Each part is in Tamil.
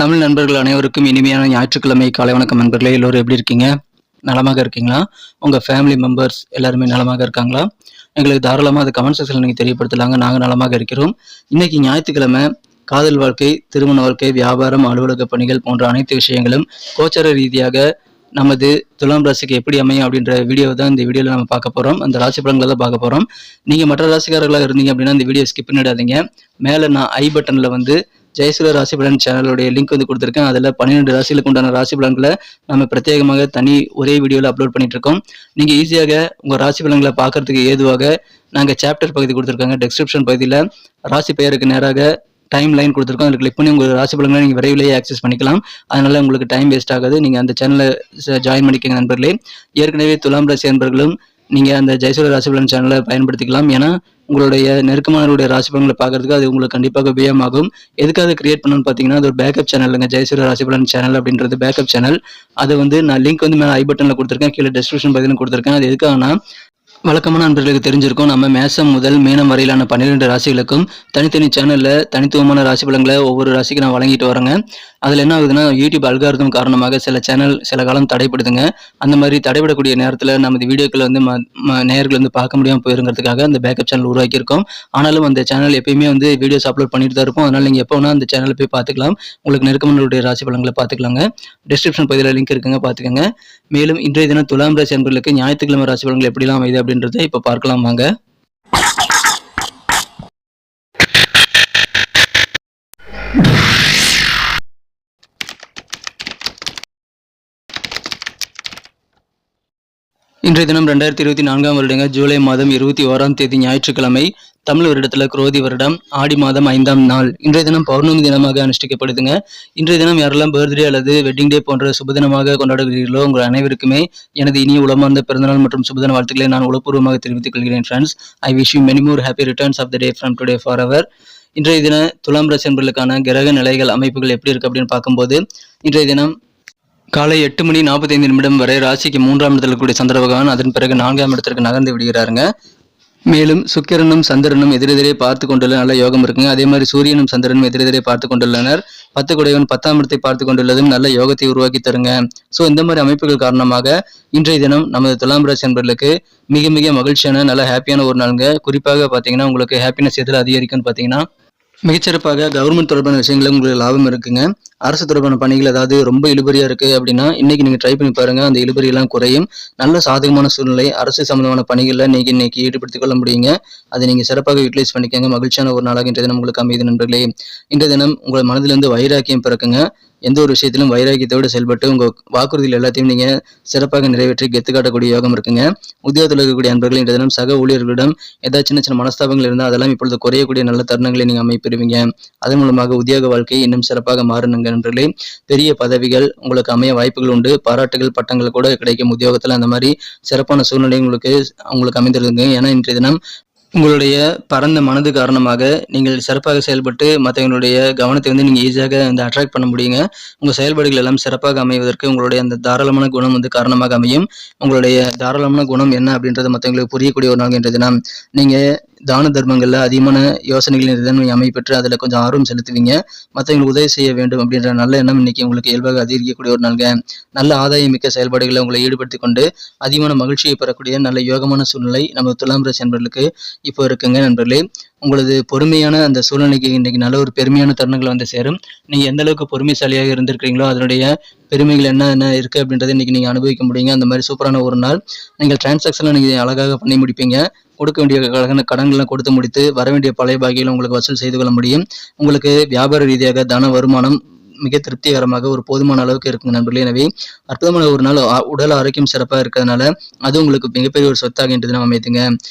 தமிழ் நண்பர்கள் அனைவருக்கும் இனிமையான ஞாயிற்றுக்கிழமை காலை வணக்கம் நண்பர்களே. எல்லோரும் எப்படி இருக்கீங்க? நலமாக இருக்கீங்களா? உங்கள் ஃபேமிலி மெம்பர்ஸ் எல்லாருமே நலமாக இருக்காங்களா? எங்களுக்கு தாராளமாக அது கமெண்ட் செக்ஷனில் நீங்கள் தெரியப்படுத்தலாங்க. நாங்கள் நலமாக இருக்கிறோம். இன்னைக்கு ஞாயிற்றுக்கிழமை காதல் வாழ்க்கை, திருமண வாழ்க்கை, வியாபாரம், அலுவலக பணிகள் போன்ற அனைத்து விஷயங்களும் கோச்சார ரீதியாக நமது துலாம் ராசிக்கு எப்படி அமையும் அப்படின்ற வீடியோ தான் இந்த வீடியோவில் நம்ம பார்க்க போகிறோம். அந்த ராசி பலன்களை தான் பார்க்க போகிறோம். நீங்கள் மற்ற ராசிக்காரர்களாக இருந்தீங்க அப்படின்னா இந்த வீடியோ ஸ்கிப் பண்ணிடாதீங்க. மேலே நான் ஐ பட்டனில் வந்து ஜெயசூரிய ராசி பலன் சேனலுடைய லிங்க் வந்து கொடுத்துருக்கேன். அதில் 12 ராசிகளுக்கு உண்டான ராசி பலன்களை நம்ம பிரத்யேகமாக ஒரே வீடியோவில் அப்லோட் பண்ணிட்டு இருக்கோம். நீங்கள் ஈஸியாக உங்கள் ராசி பலன்களை பார்க்கறதுக்கு ஏதுவாக நாங்கள் சாப்டர் பகுதி கொடுத்துருக்காங்க. டிஸ்கிரிப்ஷன் பகுதியில் ராசி பெயருக்கு நேராக டைம் லைன் கொடுத்துருக்கோம். அதில் கிளிக் பண்ணி உங்கள் ராசி பலன்களை நீங்கள் விரைவிலேயே ஆக்சஸ் பண்ணிக்கலாம். அதனால உங்களுக்கு டைம் வேஸ்ட் ஆகாது. நீங்கள் அந்த சேனலில் ஜாயின் பண்ணிக்கங்க நண்பர்களே. ஏற்கனவே துலாம் ராசி நண்பர்களும் நீங்கள் அந்த ஜெயசூரிய ராசி பலன் சேனலை பயன்படுத்திக்கலாம். ஏன்னா உங்களுடைய நெருக்கமானவருடைய ராசி பலன்களை பார்க்கறதுக்கு அது உங்களுக்கு கண்டிப்பாக உபயோகமாகும். எதுக்காக கிரியேட் பண்ணணும்னு பார்த்தீங்கன்னா அது ஒரு பேக்கப் சேனலுங்க. ஜெயசூரிய ராசி பலன் சேனல் அப்படின்றது பேக்கப் சேனல். அது வந்து நான் லிங்க் வந்து மேலே ஐ பட்டனில் கொடுத்துருக்கேன், கீழே டிஸ்கிரிப்ஷன் பகுதியில் கொடுத்துருக்கேன். அது எதுக்காகனா வழக்கமான நண்பர்களுக்கு தெரிஞ்சிருக்கும், நம்ம மேசம் முதல் மீனம் வரையிலான 12 ராசிகளுக்கும் தனித்தனி சேனலில் தனித்துவமான ராசி பலன்களை ஒவ்வொரு ராசிக்கு நான் வழங்கிட்டு வரேங்க. அதில் என்ன ஆகுதுன்னா யூடியூப் அல்காரிதம் காரணமாக சில சேனல் சில காலம் தடைப்படுதுங்க. அந்த மாதிரி தடைபடக்கூடிய நேரத்தில் நமது வீடியோக்களை வந்து நேயர்கள் வந்து பார்க்க முடியாமல் போயிருங்கிறதுக்காக அந்த பேக்கப் சேனல் உருவாக்கியிருக்கோம். ஆனாலும் அந்த சேனல் எப்பயுமே வந்து வீடியோஸ் அப்லோட் பண்ணிட்டு தான் இருக்கும். அதனால் நீங்கள் எப்போ வேணால் அந்த சேனலை போய் பார்த்துக்கலாம். உங்களுக்கு நெருக்கமானவருடைய ராசி பலன்களை பார்த்துக்கலாங்க. டிஸ்கிரிப்ஷன் பகுதியில் லிங்க் இருக்குங்க, பார்த்துக்கோங்க. மேலும் இன்றைய தினம் துலாம் ராசி நண்பர்களுக்கு ஞாயிற்றுக்கிழமை ராசி பலன்கள் எப்படிலாம் அமைது அப்படின்றத இப்போ பார்க்கலாம் வாங்க. இன்றைய தினம் 2024 வருடங்க ஜூலை மாதம் 21ஆம் தேதி ஞாயிற்றுக்கிழமை. தமிழ் வருடத்தில் குரோதி வருடம் ஆடி மாதம் 5ஆம் நாள். இன்றைய தினம் பௌர்ணமி தினமாக அனுஷ்டிக்கப்படுதுங்க. இன்றைய தினம் யாரெல்லாம் பர்த்டே அல்லது வெட்டிங் டே போன்ற சுபதினமாக கொண்டாடுகிறீர்களோ உங்கள் அனைவருக்குமே எனது இனிய உளமார்ந்த பிறந்தநாள் மற்றும் சுபதின வாழ்த்துக்களை நான் உளப்பூர்வமாக தெரிவித்துக் கொள்கிறேன். Friends, I wish you many more happy returns of the day from today forever. இன்றைய தினம் துலாம் ராசி என்பதற்கான கிரக நிலைகள் அமைப்புகள் எப்படி இருக்கு அப்படின்னு பார்க்கும்போது இன்றைய தினம் காலை 8:45 வரை ராசிக்கு 3ஆம் இடத்தில் கூடிய சந்திர பகவான் அதன் பிறகு 4ஆம் இடத்திற்கு நகர்ந்து விடுகிறாருங்க. மேலும் சுக்கிரனும் சந்திரனும் எதிரெதிரே பார்த்து கொண்டுள்ள நல்ல யோகம் இருக்குங்க. அதே மாதிரி சூரியனும் சந்திரனும் எதிரெதிரே பார்த்து கொண்டுள்ளனர். 10 குடையவன் 10ஆம் இடத்தை பார்த்து கொண்டுள்ளதும் நல்ல யோகத்தை உருவாக்கி தருங்க. ஸோ இந்த மாதிரி அமைப்புகள் காரணமாக இன்றைய தினம் நமது துலாம் ராசி நண்பர்களுக்கு மிக மிக மகிழ்ச்சியான நல்ல ஹாப்பியான ஒரு நாளுங்க. குறிப்பாக பார்த்தீங்கன்னா உங்களுக்கு ஹாப்பினஸ் எதில் அதிகரிக்கும்னு பார்த்தீங்கன்னா மிகச்சிறப்பாக கவர்மெண்ட் தொடர்பான விஷயங்களும் உங்களுக்கு லாபம் இருக்குங்க. அரசு தொடர்பான பணிகள் அதாவது ரொம்ப இழுபறியா இருக்கு அப்படின்னா இன்னைக்கு நீங்க ட்ரை பண்ணி பாருங்க, அந்த இழுபறியெல்லாம் குறையும். நல்ல சாதகமான சூழ்நிலை அரசு சம்பந்தமான பணிகளில் இன்னைக்கு ஈடுபடுத்திக் கொள்ள முடியுங்க. அதை நீங்க சிறப்பாக யூட்டிலைஸ் பண்ணிக்கோங்க. மகிழ்ச்சியான ஒரு நாளாக இன்றைய தினம் உங்களுக்கு அமைது நண்பர்களே. இன்றைய தினம் உங்கள் மனதிலிருந்து வைராக்கியம் பிறக்குங்க. எந்த ஒரு விஷயத்திலும் வைராக்கியத்தோடு செயல்பட்டு உங்கள் வாக்குறுதிகள் எல்லாத்தையும் நீங்கள் சிறப்பாக நிறைவேற்றி கெத்து காட்டக்கூடிய யோகம் இருக்குங்க. உத்தியோகத்தில் இருக்கக்கூடிய அன்பர்கள் இன்றைய தினம் சக ஊழியர்களிடம் ஏதாவது சின்ன சின்ன மனஸ்தாபங்கள் இருந்தால் அதெல்லாம் இப்பொழுது குறையக்கூடிய நல்ல தருணங்களை நீங்கள் அமைப்பெறுவீங்க. அதன் மூலமாக உத்தியோக வாழ்க்கை இன்னும் சிறப்பாக மாறுனுங்க நண்பர்களே. பெரிய பதவிகள் உங்களுக்கு அமைய வாய்ப்புகள் உண்டு. பாராட்டுகள் பட்டங்கள் கூட கிடைக்கும் உத்தியோகத்தில். அந்த மாதிரி சிறப்பான சூழ்நிலை உங்களுக்கு அமைந்திருக்குங்க. ஏன்னா இன்றைய தினம் உங்களுடைய பரந்த மனது காரணமாக நீங்கள் சிறப்பாக செயல்பட்டு மற்றவங்களுடைய கவனத்தை வந்து நீங்கள் ஈஸியாக வந்து அட்ராக்ட் பண்ண முடியுங்க. உங்கள் செயல்பாடுகள் எல்லாம் சிறப்பாக அமைவதற்கு உங்களுடைய அந்த தாராளமான குணம் வந்து காரணமாக அமையும். உங்களுடைய தாராளமான குணம் என்ன அப்படின்றது மற்றவங்களுக்கு புரியக்கூடிய ஒரு நாள் இன்றைய தினம். நீங்கள் தான தர்மங்களில் அதிகமான யோசனைகள் நீங்கள் அமைப்பெற்று அதில் கொஞ்சம் ஆர்வம் செலுத்துவீங்க. மற்றவங்களுக்கு உதவி செய்ய வேண்டும் அப்படின்ற நல்ல எண்ணம் இன்னைக்கு உங்களுக்கு இயல்பாக அதிகரிக்கக்கூடிய ஒரு நாள்ங்க. நல்ல ஆதாயம் மிக்க செயல்பாடுகளை உங்களை ஈடுபடுத்தி கொண்டு அதிகமான மகிழ்ச்சியை பெறக்கூடிய நல்ல யோகமான சூழ்நிலை நம்ம துலாம் ராசி நண்பர்களுக்கு இப்போ இருக்குங்க நண்பர்களே. உங்களது பொறுமையான அந்த சூழ்நிலைக்கு இன்னைக்கு நல்ல ஒரு பெருமையான தருணங்கள் வந்து சேரும். நீங்க எந்த அளவுக்கு பொறுமைசாலியாக இருந்திருக்கிறீங்களோ அதனுடைய பெருமைகள் என்ன இருக்கு அப்படின்றத இன்னைக்கு நீங்க அனுபவிக்க முடியுங்க. அந்த மாதிரி சூப்பரான ஒரு நாள். நீங்கள் டிரான்சாக்ஷன்ல நீங்க அழகாக பண்ணி முடிப்பீங்க. கொடுக்க வேண்டிய கடன்கள்லாம் கொடுத்து முடித்து வர வேண்டிய பழைய பாக்கிகளை உங்களுக்கு வசூல் செய்து கொள்ள முடியும். உங்களுக்கு வியாபார ரீதியாக தன வருமானம் மிக திருப்திகரமாக ஒரு போதுமான அளவுக்கு இருக்குங்க நண்பர்களே. எனவே அற்புதமான ஒரு நாள். உடல் ஆரோக்கியம் சிறப்பாக இருக்கிறதுனால அது உங்களுக்கு மிகப்பெரிய ஒரு சொத்தாக இன்று தினம் அமைத்துங்க.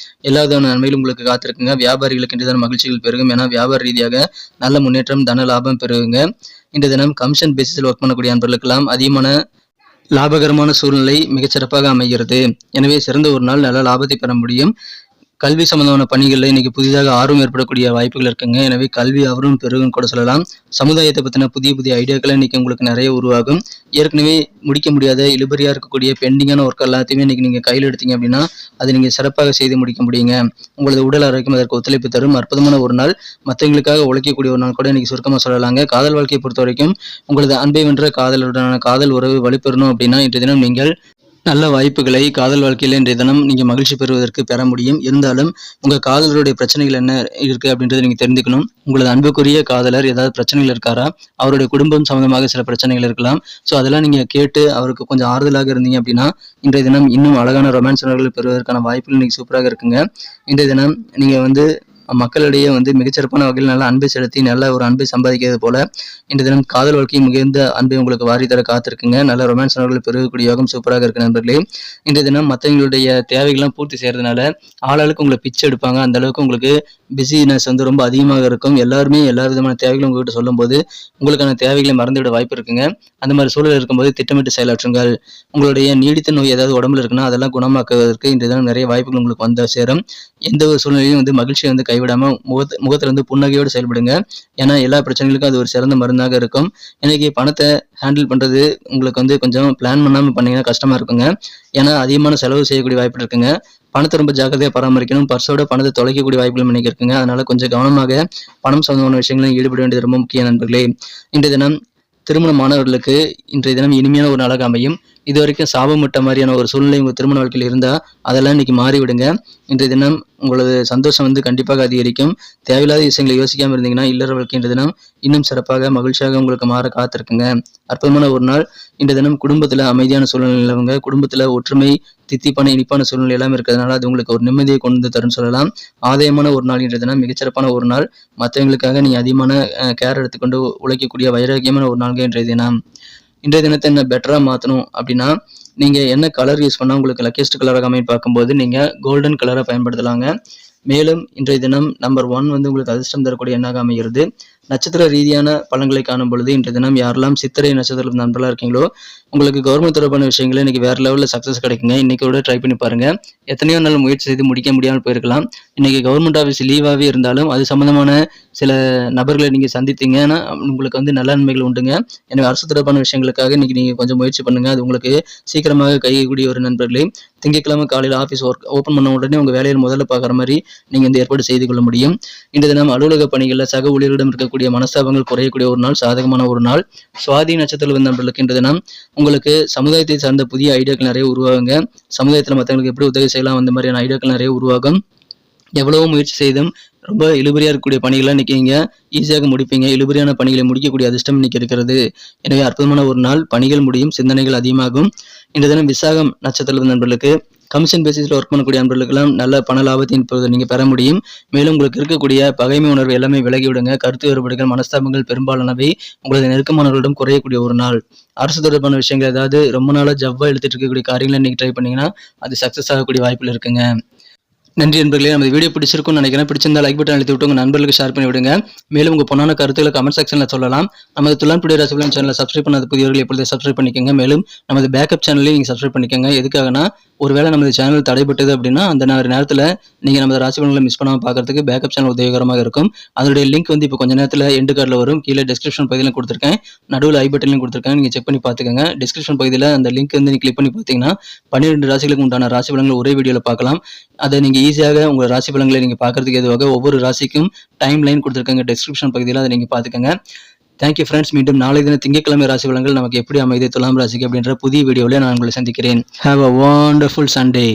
எல்லா விதமான நன்மையிலும் உங்களுக்கு காத்திருக்குங்க. வியாபாரிகளுக்கு இன்று தினம் மகிழ்ச்சிகள் பெருகும். ஏன்னா வியாபார ரீதியாக நல்ல முன்னேற்றம் தன லாபம் பெறுவீங்க. இன்று தினம் கமிஷன் பேசிஸில் ஒர்க் பண்ணக்கூடிய நண்பர்களுக்கெல்லாம் அதிகமான லாபகரமான சூழ்நிலை மிகச்சிறப்பாக அமைகிறது. எனவே சிறந்த ஒரு நாள் நல்ல லாபத்தை பெற முடியும். கல்வி சம்பந்தமான பணிகள்ல இன்னைக்கு புதிதாக ஆர்வம் ஏற்படக்கூடிய வாய்ப்புகள் இருக்குங்க. எனவே கல்வி ஆர்வம் பெருகும்னு கூட சொல்லலாம். சமுதாயத்தை பத்தின புதிய புதிய ஐடியாக்கள் இன்னைக்கு உங்களுக்கு நிறைய உருவாகும். ஏற்கனவே முடிக்க முடியாத இழுபறியா இருக்கக்கூடிய பெண்டிங்கான ஒர்க் எல்லாத்தையுமே இன்னைக்கு நீங்க கையில் எடுத்தீங்க அப்படின்னா அதை நீங்க சிறப்பாக செய்து முடிக்க முடியுங்க. உங்களது உடல் ஆரோக்கியம் அதற்கு ஒத்துழைப்பு தரும் அற்புதமான ஒரு நாள். மற்றவங்களுக்காக உழைக்கக்கூடிய ஒரு நாள் கூட இன்னைக்கு சுருக்கமா சொல்லலாங்க. காதல் வாழ்க்கையை பொறுத்த வரைக்கும் உங்களது அன்பை வென்ற காதலுடனான காதல் உறவு வலுப்பெறணும் அப்படின்னா இன்றைய தினம் நீங்கள் நல்ல வாய்ப்புகளை காதல் வாழ்க்கையில இன்றைய தினம் நீங்க மகிழ்ச்சி பெறுவதற்கு பெற முடியும். இருந்தாலும் உங்க காதலருடைய பிரச்சனைகள் என்ன இருக்கு அப்படின்றத நீங்க தெரிஞ்சுக்கணும். உங்களது அன்புக்குரிய காதலர் ஏதாவது பிரச்சனைகள் இருக்காரா, அவருடைய குடும்பம் சம்பந்தமாக சில பிரச்சனைகள் இருக்கலாம். ஸோ அதெல்லாம் நீங்க கேட்டு அவருக்கு கொஞ்சம் ஆறுதலாக இருந்தீங்க அப்படின்னா இன்றைய தினம் இன்னும் அழகான ரொமான்ஸ் உணர்வுகளை பெறுவதற்கான வாய்ப்புகள் இன்னைக்கு சூப்பராக இருக்குங்க. இன்றைய தினம் நீங்க மக்களிடையே மிகச்சிறப்பான வகையில் நல்ல அன்பை செலுத்தி நல்ல ஒரு அன்பை சம்பாதிக்கிறது போல இன்றைய தினம் காதல் வாழ்க்கை மிகுந்த அன்பை உங்களுக்கு வாரி தர காத்திருக்குங்க. நல்ல ரொமான்ஸ் உணர்வுகளை பெருகக்கூடிய யோகம் சூப்பராக இருக்கு நண்பர்களே. இன்றைய தினம் மற்றவங்களுடைய தேவைகள்லாம் பூர்த்தி செய்யறதுனால ஆளாளுக்கு உங்களை பிச்சை எடுப்பாங்க. அந்த அளவுக்கு உங்களுக்கு பிஸினஸ் ரொம்ப அதிகமாக இருக்கும். எல்லாருமே எல்லா விதமான தேவைகளும் உங்ககிட்ட சொல்லும் போது உங்களுக்கான தேவைகளை மறந்துவிட வாய்ப்பு இருக்குங்க. அந்த மாதிரி சூழல் இருக்கும்போது திட்டமிட்டு செயலாற்றுங்கள். உங்களுடைய நீடித்த நோய் ஏதாவது உடம்புல இருக்குன்னா அதெல்லாம் குணமாக்குவதற்கு இன்றைய தினம் நிறைய வாய்ப்புகள் உங்களுக்கு வந்து சேரும். எந்த ஒரு சூழ்நிலையும் மகிழ்ச்சியை கைவிடாம முகத்துல புன்னகையோடு செயல்படுங்க. ஏன்னா எல்லா பிரச்சனைகளுக்கும் அது ஒரு சிறந்த மருந்தாக இருக்கும். இன்னைக்கு பணத்தை ஹேண்டில் பண்றது உங்களுக்கு கொஞ்சம் பிளான் பண்ணாம பண்ணீங்கன்னா கஷ்டமா இருக்குங்க. ஏன்னா அதிகமான செலவு செய்யக்கூடிய வாய்ப்பு இருக்குங்க. பணத்தை ரொம்ப ஜாக்கிரதையா பராமரிக்கணும். பர்ஸோட பணத்தை தொலைக்கக்கூடிய வாய்ப்புகள் இன்னைக்கு இருக்குங்க. அதனால கொஞ்சம் கவனமாக பணம் சம்பந்தமான விஷயங்களும் ஈடுபட வேண்டியது ரொம்ப முக்கிய நண்பர்களே. இன்றைய தினம் திருமணமானவர்களுக்கு இன்றைய தினம் இனிமையான ஒரு நாளாக அமையும். இது வரைக்கும் சாபமிட்ட மாதிரியான ஒரு சூழ்நிலை உங்கள் திருமண வாழ்க்கையில் இருந்தால் அதெல்லாம் இன்னைக்கு மாறிவிடுங்க. இன்றைய தினம் உங்களது சந்தோஷம் கண்டிப்பாக அதிகரிக்கும். தேவையில்லாத விஷயங்களை யோசிக்காமல் இருந்தீங்கன்னா இல்லற வாழ்க்கை இன்றைய தினம் இன்னும் சிறப்பாக மகிழ்ச்சியாக உங்களுக்கு மாற காத்திருக்குங்க. அற்புதமான ஒரு நாள். இன்றைய தினம் குடும்பத்தில் அமைதியான சூழ்நிலை நிலவுங்க. குடும்பத்தில் ஒற்றுமை, தித்திப்பான இனிப்பான சூழ்நிலை எல்லாம் இருக்கிறதுனால அது உங்களுக்கு ஒரு நிம்மதியை கொண்டு தரும் சொல்லலாம். ஆதாயமான ஒரு நாள் இன்றைய தினம் மிகச்சிறப்பான ஒரு நாள். மற்றவங்களுக்காக நீங்க அதிகமான கேர் எடுத்துக்கொண்டு உழைக்கக்கூடிய வைராக்கியமான ஒரு நாள்கள் இன்றைய தினம். இன்றைய தினத்தை என்ன பெட்டரா மாற்றணும் அப்படின்னா நீங்க என்ன கலர் யூஸ் பண்ணா உங்களுக்கு லக்கியஸ்ட் கலராக அமைன்னு பார்க்கும்போது நீங்க கோல்டன் கலரை பயன்படுத்தலாங்க. மேலும் இன்றைய தினம் நம்பர் 1 உங்களுக்கு அதிர்ஷ்டம் தரக்கூடிய எண்ணாக அமைகிறது. நட்சத்திர ரீதியான பலன்களை காணும் பொழுது இன்றைய தினம் யாரெல்லாம் சித்திரை நட்சத்திர நண்பர்களாக இருக்கீங்களோ உங்களுக்கு கவர்மெண்ட் தொடர்பான விஷயங்களை இன்னைக்கு வேற லெவலில் சக்ஸஸ் கிடைக்குங்க. இன்னைக்கு கூட ட்ரை பண்ணி பாருங்க. எத்தனையோ நாள் முயற்சி செய்து முடிக்க முடியாமல் போயிருக்கலாம். இன்னைக்கு கவர்மெண்ட் ஆஃபீஸ் லீவாகவே இருந்தாலும் அது சம்பந்தமான சில நபர்களை நீங்க சந்தித்தீங்கன்னா உங்களுக்கு நல்ல நன்மைகள் உண்டுங்க. எனவே அரசு தொடர்பான விஷயங்களுக்காக இன்னைக்கு நீங்க கொஞ்சம் முயற்சி பண்ணுங்க. அது உங்களுக்கு சீக்கிரமாக கைகூடிய ஒரு நண்பர்களே. திங்கட்கிழமை காலையில் ஆஃபீஸ் ஒர்க் ஓப்பன் பண்ண உடனே உங்க வேலையில் முதல்ல பார்க்குற மாதிரி நீங்க ஏற்பாடு செய்து கொள்ள முடியும். இந்த தினம் அலுவலக பணிகளில் சக ஊழியர்களிடம் இருக்கக்கூடிய மனஸ்தாபங்கள் குறையக்கூடிய ஒரு நாள், சாதகமான ஒரு நாள். சுவாதி நட்சத்திர நண்பர்களுக்கு இந்த தினம் உங்களுக்கு சமுதாயத்தை சார்ந்த புதிய ஐடியாக்கள் நிறைய உருவாகுங்க. சமுதாயத்தில் மற்றவங்களுக்கு எப்படி உதவி செய்யலாம் அந்த மாதிரியான ஐடியாக்கள் நிறைய உருவாகும். எவ்வளவோ முயற்சி செய்தும் ரொம்ப இழுபறியா இருக்கக்கூடிய பணிகளை இன்னைக்கு நீங்க ஈஸியாக முடிப்பீங்க. இழுபறியான பணிகளை முடிக்கக்கூடிய அதிர்ஷ்டம் இன்னைக்கு இருக்கிறது. எனவே அற்புதமான ஒரு நாள். பணிகள் முடியும், சிந்தனைகள் அதிகமாகும். இந்த தினம் விசாகம் நட்சத்திர நண்பர்களுக்கு கமிஷன் பேசிஸ்ல ஒர்க் பண்ணக்கூடிய நண்பர்களுக்கெல்லாம் நல்ல பண லாபத்தை இப்போது நீங்க பெற முடியும். மேலும் உங்களுக்கு இருக்கக்கூடிய பகைமை உணர்வு எல்லாமே விலகி விடுங்க. கருத்து வேறுபாடுகள், மனஸ்தாபங்கள் பெரும்பாலானவை உங்களது நெருக்கமானவர்களிடம் குறையக்கூடிய ஒரு நாள். அரசு தொடர்பான விஷயங்கள் ஏதாவது ரொம்ப நாளா ஜவ்வா எடுத்துட்டு இருக்கக்கூடிய காரியங்களை இன்னைக்கு ட்ரை பண்ணீங்கன்னா அது சக்சஸ் ஆகக்கூடிய வாய்ப்புகள் இருக்குங்க. நன்றி நண்பர்களே. நம்ம வீடியோ பிடிச்சிருக்கும்னு நினைக்கிறேன். பிடிச்சிருந்தா லைக் பட்டன் அழுத்தி விட்டு உங்க நண்பர்களுக்கு ஷேர் பண்ணி விடுங்க. மேலும் உங்க பொண்ணான கருத்துக்களை கமெண்ட் செக்ஷன்ல சொல்லலாம். நமது துலான் டுடே ராசி பலன் சேனலை சப்ஸ்கிரைப் பண்ணாத புதியவர்கள் எப்பொழுது சப்ஸ்கிரைப் பண்ணிக்கோங்க. மேலும் நமது பேக்கப் சேனலையும் நீங்க சப்ஸ்கிரைப் பண்ணிக்கோங்க. எதுக்காகனா ஒருவேளை நமது சேனல் தடைப்பட்டது அப்படின்னா அந்த நேரத்தில் நீங்க நமது ராசி பலன்களை மிஸ் பண்ணாம பார்க்கறதுக்கு பேக்கப் சேனல் உதவிகரமாக இருக்கும். அதனுடைய லிங்க் இப்போ கொஞ்ச நேரத்தில் எண்டு கார்டில் வரும். கீழே டிஸ்கிரிப்ஷன் பகுதியிலும் கொடுத்துருக்கேன், நடுவில் ஐ பட்டன்லையும் கொடுத்துருக்கேன். நீங்க செக் பண்ணி பார்த்துக்கோங்க. டிஸ்கிரிப்ஷன் பகுதியில் அந்த லிங்க் நீங்க கிளிக் பண்ணி பார்த்தீங்கன்னா 12 ராசிகளுக்கு உண்டான ராசி பலன்களை ஒரே வீடியோவில் பார்க்கலாம். அதை நீங்க ஈஸியாக உங்க ராசி பலன்களை நீங்க பார்க்கறதுக்கு எதுவாக ஒவ்வொரு ராசிக்கும் டைம் லைன் கொடுத்துருக்காங்க டிஸ்கிரிப்ஷன் பகுதியில். அதை நீங்க பார்த்துக்கோங்க. Thank you friends. மீண்டும் நாளை தினம் திங்கட்கிழமை ராசி பலன்கள் நமக்கு எப்படி அமைது துலாம் ராசிக்கு அப்படின்ற புதிய வீடியோவில் நான் உங்களை சந்திக்கிறேன். Have a wonderful Sunday.